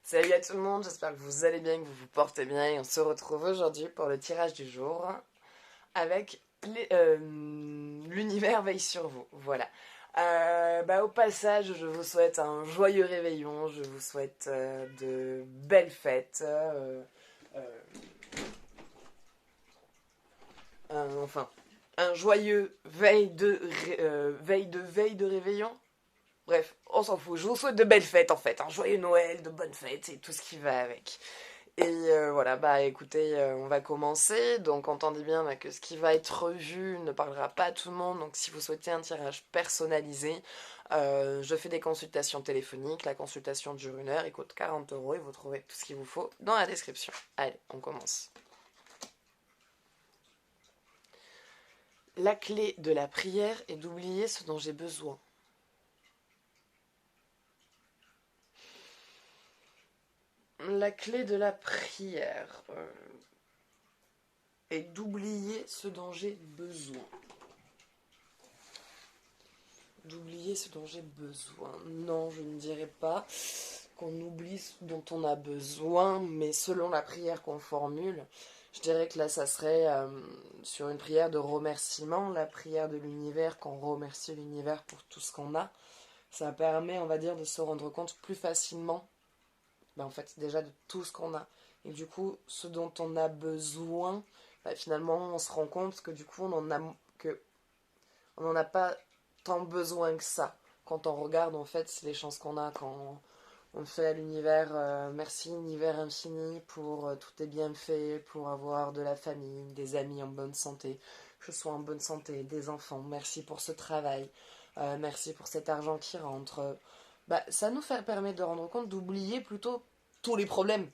Salut à tout le monde, j'espère que vous allez bien, que vous vous portez bien et on se retrouve aujourd'hui pour le tirage du jour avec l'univers veille sur vous. Voilà. Au passage, je vous souhaite un joyeux réveillon, je vous souhaite de belles fêtes, euh, enfin, un joyeux veille de réveillon. Bref, on s'en fout. Je vous souhaite de belles fêtes en fait. Un joyeux Noël, de bonnes fêtes et tout ce qui va avec. Et voilà, écoutez, on va commencer. Donc entendez bien que ce qui va être vu ne parlera pas à tout le monde. Donc si vous souhaitez un tirage personnalisé, je fais des consultations téléphoniques. La consultation dure 1 heure, il coûte 40 € et vous trouvez tout ce qu'il vous faut dans la description. Allez, on commence. La clé de la prière est d'oublier ce dont j'ai besoin. La clé de la prière est d'oublier ce dont j'ai besoin. D'oublier ce dont j'ai besoin. Non, je ne dirais pas qu'on oublie ce dont on a besoin, mais selon la prière qu'on formule, je dirais que là, ça serait sur une prière de remerciement, la prière de l'univers, qu'on remercie l'univers pour tout ce qu'on a. Ça permet, on va dire, de se rendre compte plus facilement, en fait, déjà de tout ce qu'on a. Et du coup, ce dont on a besoin, finalement, on se rend compte que du coup, on n'en a pas tant besoin que ça. Quand on regarde, en fait, c'est les chances qu'on a quand on fait à l'univers merci, univers infini, pour tous tes bienfaits, pour avoir de la famille, des amis en bonne santé, que je sois en bonne santé, des enfants, merci pour ce travail, merci pour cet argent qui rentre. Ça nous permet de rendre compte d'oublier plutôt tous les problèmes,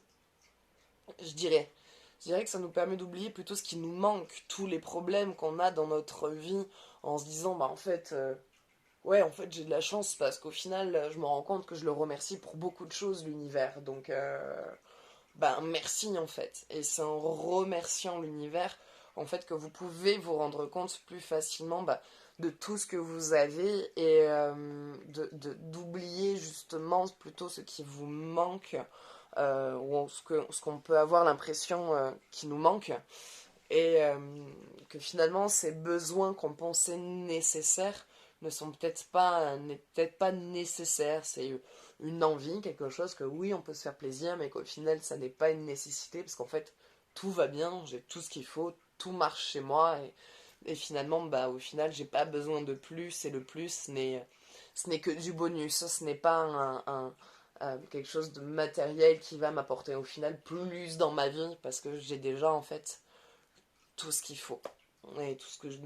je dirais. Je dirais que ça nous permet d'oublier plutôt ce qui nous manque, tous les problèmes qu'on a dans notre vie, en se disant, en fait, ouais, en fait, j'ai de la chance parce qu'au final, je me rends compte que je le remercie pour beaucoup de choses, l'univers. Donc, merci en fait. Et c'est en remerciant l'univers, en fait, que vous pouvez vous rendre compte plus facilement de tout ce que vous avez et d'oublier justement plutôt ce qui vous manque ou ce qu'on peut avoir l'impression qui nous manque. Et que finalement, ces besoins qu'on pensait nécessaires ne sont peut-être pas nécessaires. C'est une envie, quelque chose que oui, on peut se faire plaisir, mais qu'au final, ça n'est pas une nécessité, parce qu'en fait, tout va bien, j'ai tout ce qu'il faut, tout marche chez moi, et finalement, au final, j'ai pas besoin de plus, et le plus, ce n'est que du bonus, ce n'est pas quelque chose de matériel qui va m'apporter au final plus dans ma vie, parce que j'ai déjà, en fait, tout ce qu'il faut. Et tout ce que je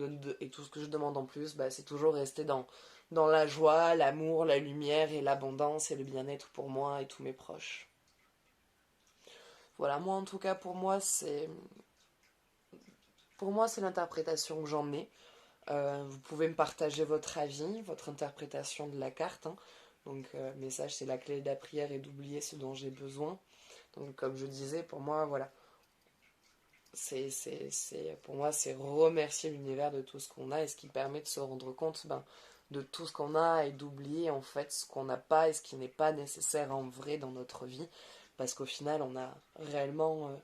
demande en plus, c'est toujours rester dans la joie, l'amour, la lumière et l'abondance et le bien-être pour moi et tous mes proches. Voilà, moi en tout cas, pour moi, c'est l'interprétation que j'en ai. Vous pouvez me partager votre avis, votre interprétation de la carte. Hein. Donc, message, c'est la clé de la prière et d'oublier ce dont j'ai besoin. Donc, comme je disais, pour moi, voilà, pour moi, c'est remercier l'univers de tout ce qu'on a et ce qui permet de se rendre compte de tout ce qu'on a et d'oublier en fait ce qu'on n'a pas et ce qui n'est pas nécessaire en vrai dans notre vie. Parce qu'au final, on a réellement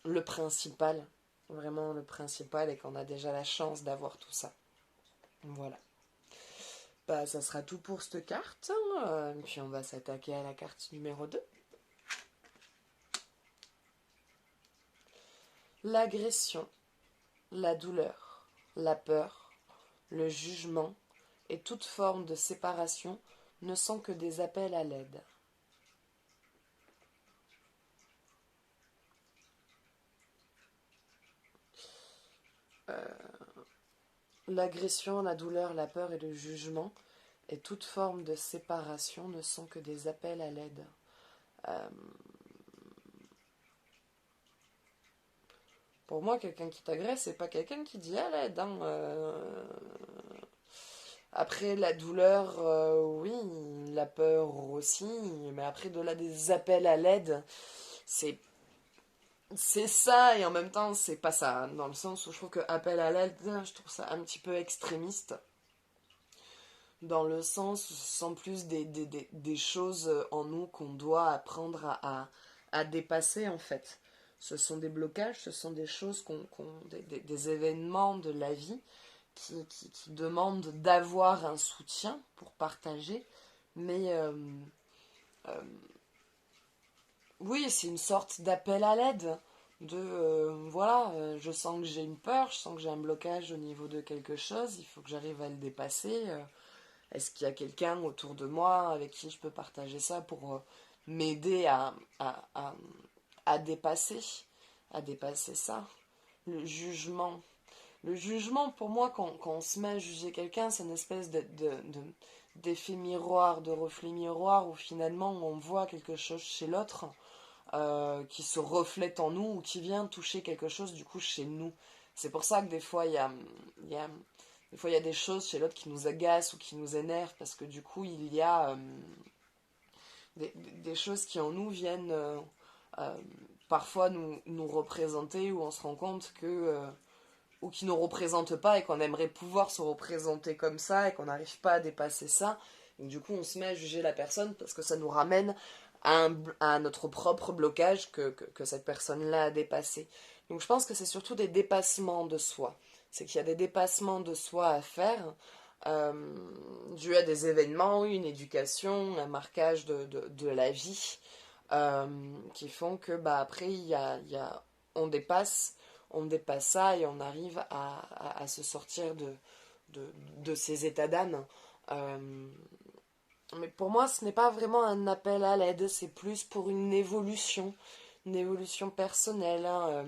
le principal, vraiment le principal, et qu'on a déjà la chance d'avoir tout ça. Voilà. Ça sera tout pour cette carte. Puis on va s'attaquer à la carte numéro 2. L'agression, la douleur, la peur, le jugement et toute forme de séparation ne sont que des appels à l'aide. L'agression, la douleur, la peur et le jugement et toute forme de séparation ne sont que des appels à l'aide. Euh, pour moi, quelqu'un qui t'agresse, c'est pas quelqu'un qui dit à l'aide. Hein. Après, la douleur, oui, la peur aussi, mais après, de là, des appels à l'aide, c'est c'est ça, et en même temps, c'est pas ça. Dans le sens où je trouve que appel à l'aide, je trouve ça un petit peu extrémiste. dans le sens où ce sont plus des choses en nous qu'on doit apprendre à dépasser en fait. Ce sont des blocages, ce sont des choses des événements de la vie qui demandent d'avoir un soutien pour partager, mais euh, oui, c'est une sorte d'appel à l'aide. Voilà, je sens que j'ai une peur, je sens que j'ai un blocage au niveau de quelque chose, il faut que j'arrive à le dépasser. Est-ce qu'il y a quelqu'un autour de moi avec qui je peux partager ça pour m'aider à, à, à dépasser, à dépasser ça? Le jugement. Le jugement, pour moi, quand on se met à juger quelqu'un, c'est une espèce d'effet miroir, de reflet miroir où finalement on voit quelque chose chez l'autre qui se reflète en nous ou qui vient toucher quelque chose du coup chez nous. C'est pour ça que des fois il y a, des fois, il y a des choses chez l'autre qui nous agacent ou qui nous énervent parce que du coup il y a des choses qui en nous viennent euh, parfois nous représenter où on se rend compte que ou qui ne nous représentent pas et qu'on aimerait pouvoir se représenter comme ça et qu'on n'arrive pas à dépasser ça. Et du coup, on se met à juger la personne parce que ça nous ramène à notre propre blocage que cette personne-là a dépassé. Donc je pense que c'est surtout des dépassements de soi. C'est qu'il y a des dépassements de soi à faire euh, dû à des événements, une éducation, un marquage de la vie euh, qui font que bah, après on dépasse on dépasse ça et on arrive à se sortir de, de ces états d'âme. Euh, mais pour moi, ce n'est pas vraiment un appel à l'aide, c'est plus pour une évolution personnelle. Hein.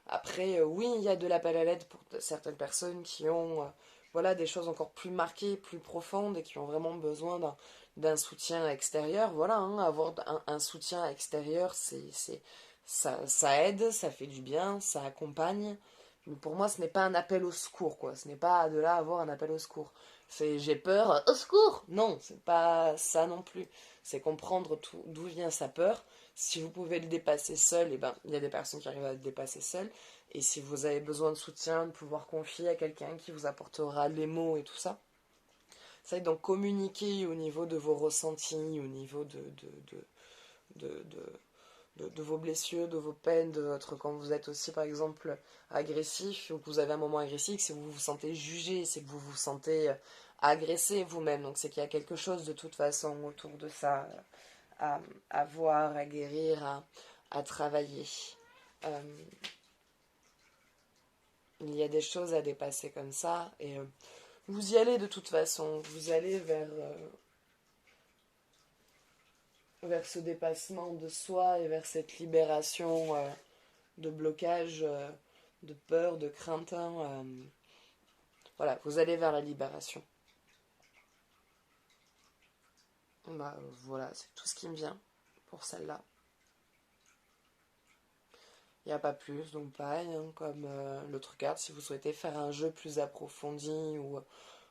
Après, oui, il y a de l'appel à l'aide pour certaines personnes qui ont voilà, des choses encore plus marquées, plus profondes et qui ont vraiment besoin d'un soutien extérieur. Voilà, hein, avoir un soutien extérieur, ça aide, ça fait du bien, ça accompagne. Mais pour moi, ce n'est pas un appel au secours, quoi. Ce n'est pas de là avoir un appel au secours. C'est j'ai peur, au secours! Non, c'est pas ça non plus. C'est comprendre d'où vient sa peur. Si vous pouvez le dépasser seul, et ben, il y a des personnes qui arrivent à le dépasser seul. Et si vous avez besoin de soutien, de pouvoir confier à quelqu'un qui vous apportera les mots et tout ça, ça donc communiquer au niveau de vos ressentis, au niveau de vos blessures, de vos peines, de votre quand vous êtes aussi par exemple agressif ou que vous avez un moment agressif, c'est que vous vous sentez jugé, c'est que vous vous sentez agressé vous-même. Donc c'est qu'il y a quelque chose de toute façon autour de ça à voir, à guérir, à travailler. Euh, il y a des choses à dépasser comme ça et vous y allez de toute façon. Vous allez vers ce dépassement de soi et vers cette libération de blocage, de peur, de crainte. Hein, voilà, vous allez vers la libération. Bah, voilà, c'est tout ce qui me vient pour celle-là. Il n'y a pas plus, donc pareil, hein, comme l'autre carte, si vous souhaitez faire un jeu plus approfondi ou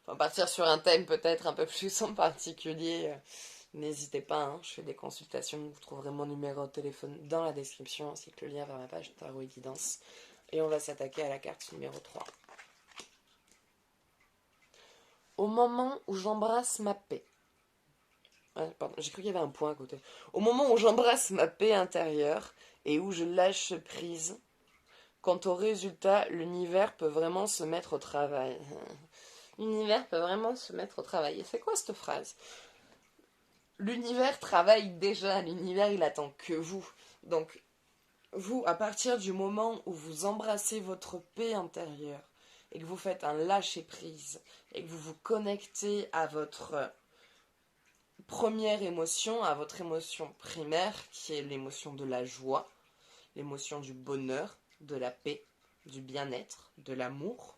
enfin, partir sur un thème peut-être un peu plus en particulier, n'hésitez pas, hein, je fais des consultations, vous trouverez mon numéro de téléphone dans la description ainsi que le lien vers ma page Tarot et Guidance. Et on va s'attaquer à la carte numéro 3. Au moment où j'embrasse ma paix. Ah, pardon, j'ai cru qu'il y avait un point à côté. Au moment où j'embrasse ma paix intérieure et où je lâche prise, quant au résultat, l'univers peut vraiment se mettre au travail. L'univers peut vraiment se mettre au travail. Et c'est quoi cette phrase? L'univers travaille déjà, l'univers il attend que vous. Donc, vous, à partir du moment où vous embrassez votre paix intérieure et que vous faites un lâcher-prise et que vous vous connectez à votre première émotion, à votre émotion primaire, qui est l'émotion de la joie, l'émotion du bonheur, de la paix, du bien-être, de l'amour,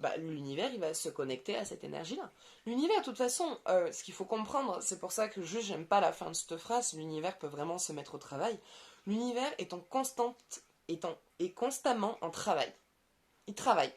bah, l'univers il va se connecter à cette énergie-là. L'univers, de toute façon, ce qu'il faut comprendre, c'est pour ça que j'aime pas la fin de cette phrase, l'univers peut vraiment se mettre au travail. L'univers est constamment en travail. Il travaille,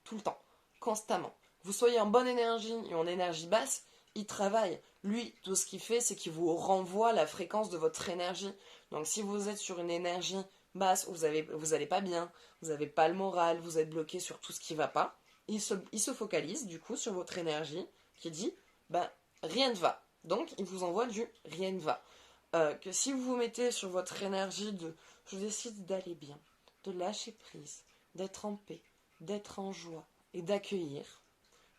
tout le temps, constamment. Que vous soyez en bonne énergie ou en énergie basse, il travaille. Lui, tout ce qu'il fait, c'est qu'il vous renvoie la fréquence de votre énergie. Donc si vous êtes sur une énergie basse, vous allez pas bien, vous n'avez pas le moral, vous êtes bloqué sur tout ce qui va pas, il se focalise du coup sur votre énergie qui dit, bah, rien ne va. Donc, il vous envoie du rien ne va. Que si vous vous mettez sur votre énergie de je décide d'aller bien, de lâcher prise, d'être en paix, d'être en joie et d'accueillir,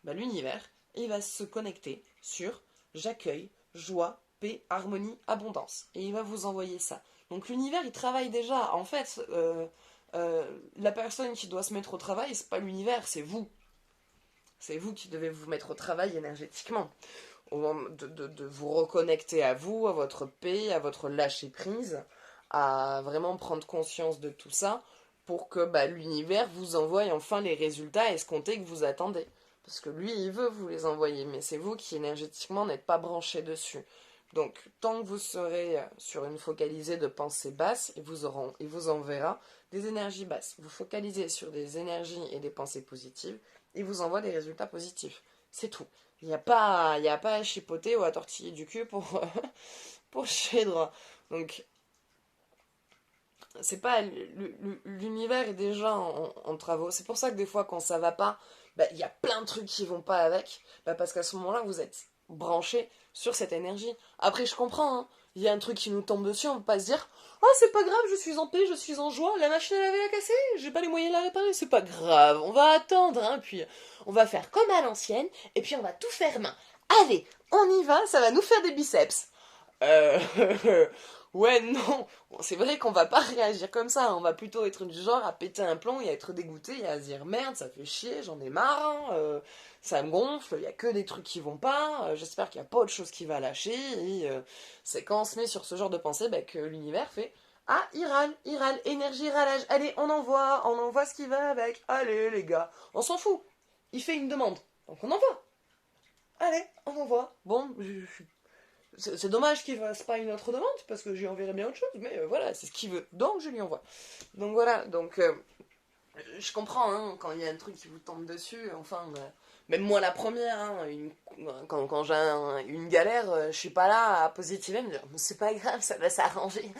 bah, l'univers, il va se connecter sur j'accueille, joie, paix, harmonie, abondance. Et il va vous envoyer ça. Donc l'univers, il travaille déjà. En fait, la personne qui doit se mettre au travail, c'est pas l'univers, c'est vous. C'est vous qui devez vous mettre au travail énergétiquement. De vous reconnecter à vous, à votre paix, à votre lâcher-prise, à vraiment prendre conscience de tout ça pour que bah, l'univers vous envoie enfin les résultats escomptés que vous attendez. Parce que lui, il veut vous les envoyer, mais c'est vous qui énergétiquement n'êtes pas branché dessus. Donc, tant que vous serez sur une focalisée de pensée basse, il vous enverra des énergies basses. Vous focalisez sur des énergies et des pensées positives, il vous envoie des résultats positifs. C'est tout. Il y a pas à chipoter ou à tortiller du cul pour, pour chier droit. Donc, c'est pas. L'univers est déjà en travaux. C'est pour ça que des fois, quand ça va pas, bah, il y a plein de trucs qui vont pas avec. Bah, parce qu'à ce moment-là, vous êtes branché sur cette énergie. Après, je comprends, hein. Il y a un truc qui nous tombe dessus, on peut pas se dire oh, c'est pas grave, je suis en paix, je suis en joie, la machine à laver a cassé, j'ai pas les moyens de la réparer, c'est pas grave, on va attendre, hein, puis on va faire comme à l'ancienne, et puis on va tout faire main. Allez, on y va, ça va nous faire des biceps. Euh, ouais, non, c'est vrai qu'on va pas réagir comme ça, on va plutôt être du genre à péter un plomb et à être dégoûté et à se dire merde, ça fait chier, j'en ai marre, hein, ça me gonfle, il y a que des trucs qui vont pas, j'espère qu'il y a pas autre chose qui va lâcher, et c'est quand on se met sur ce genre de pensée bah, que l'univers fait ah, il râle, énergie, râlage, allez, on envoie ce qui va avec, allez les gars, on s'en fout, il fait une demande, donc on envoie, allez, on envoie, bon, c'est dommage qu'il fasse pas une autre demande parce que je lui enverrai bien autre chose, mais voilà, c'est ce qu'il veut, donc je lui envoie. Donc voilà, donc je comprends hein, quand il y a un truc qui vous tombe dessus, enfin, même moi la première, hein, quand j'ai une galère, je suis pas là à positiver, me dire c'est pas grave, ça va s'arranger.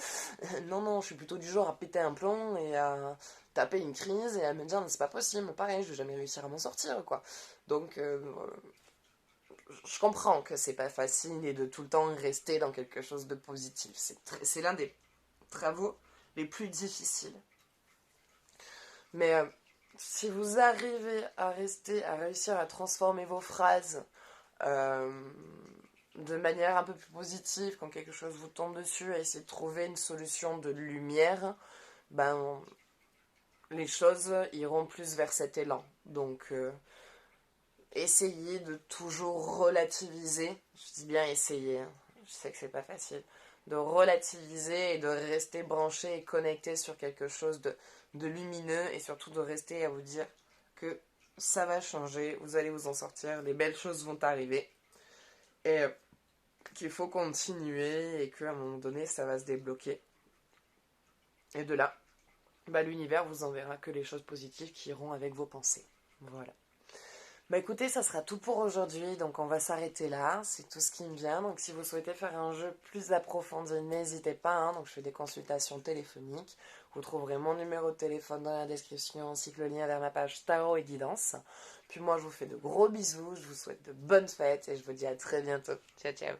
Non, non, je suis plutôt du genre à péter un plomb et à taper une crise et à me dire c'est pas possible, pareil, je vais jamais réussir à m'en sortir, quoi. Donc je comprends que c'est pas facile et de tout le temps rester dans quelque chose de positif. C'est l'un des travaux les plus difficiles. Mais si vous arrivez à rester, à réussir à transformer vos phrases euh, de manière un peu plus positive, quand quelque chose vous tombe dessus, à essayer de trouver une solution de lumière, ben les choses iront plus vers cet élan. Donc essayez de toujours relativiser. Je dis bien essayer, hein. Je sais que c'est pas facile. De relativiser et de rester branché et connecté sur quelque chose de lumineux et surtout de rester à vous dire que ça va changer, vous allez vous en sortir, les belles choses vont arriver et qu'il faut continuer et qu'à un moment donné ça va se débloquer. Et de là, bah, l'univers vous enverra que les choses positives qui iront avec vos pensées. Voilà. Bah écoutez, ça sera tout pour aujourd'hui, donc on va s'arrêter là, c'est tout ce qui me vient. Donc si vous souhaitez faire un jeu plus approfondi, n'hésitez pas, hein. Donc je fais des consultations téléphoniques. Vous trouverez mon numéro de téléphone dans la description, ainsi que le lien vers ma page Tarot et Guidance. Puis moi je vous fais de gros bisous, je vous souhaite de bonnes fêtes et je vous dis à très bientôt. Ciao ciao.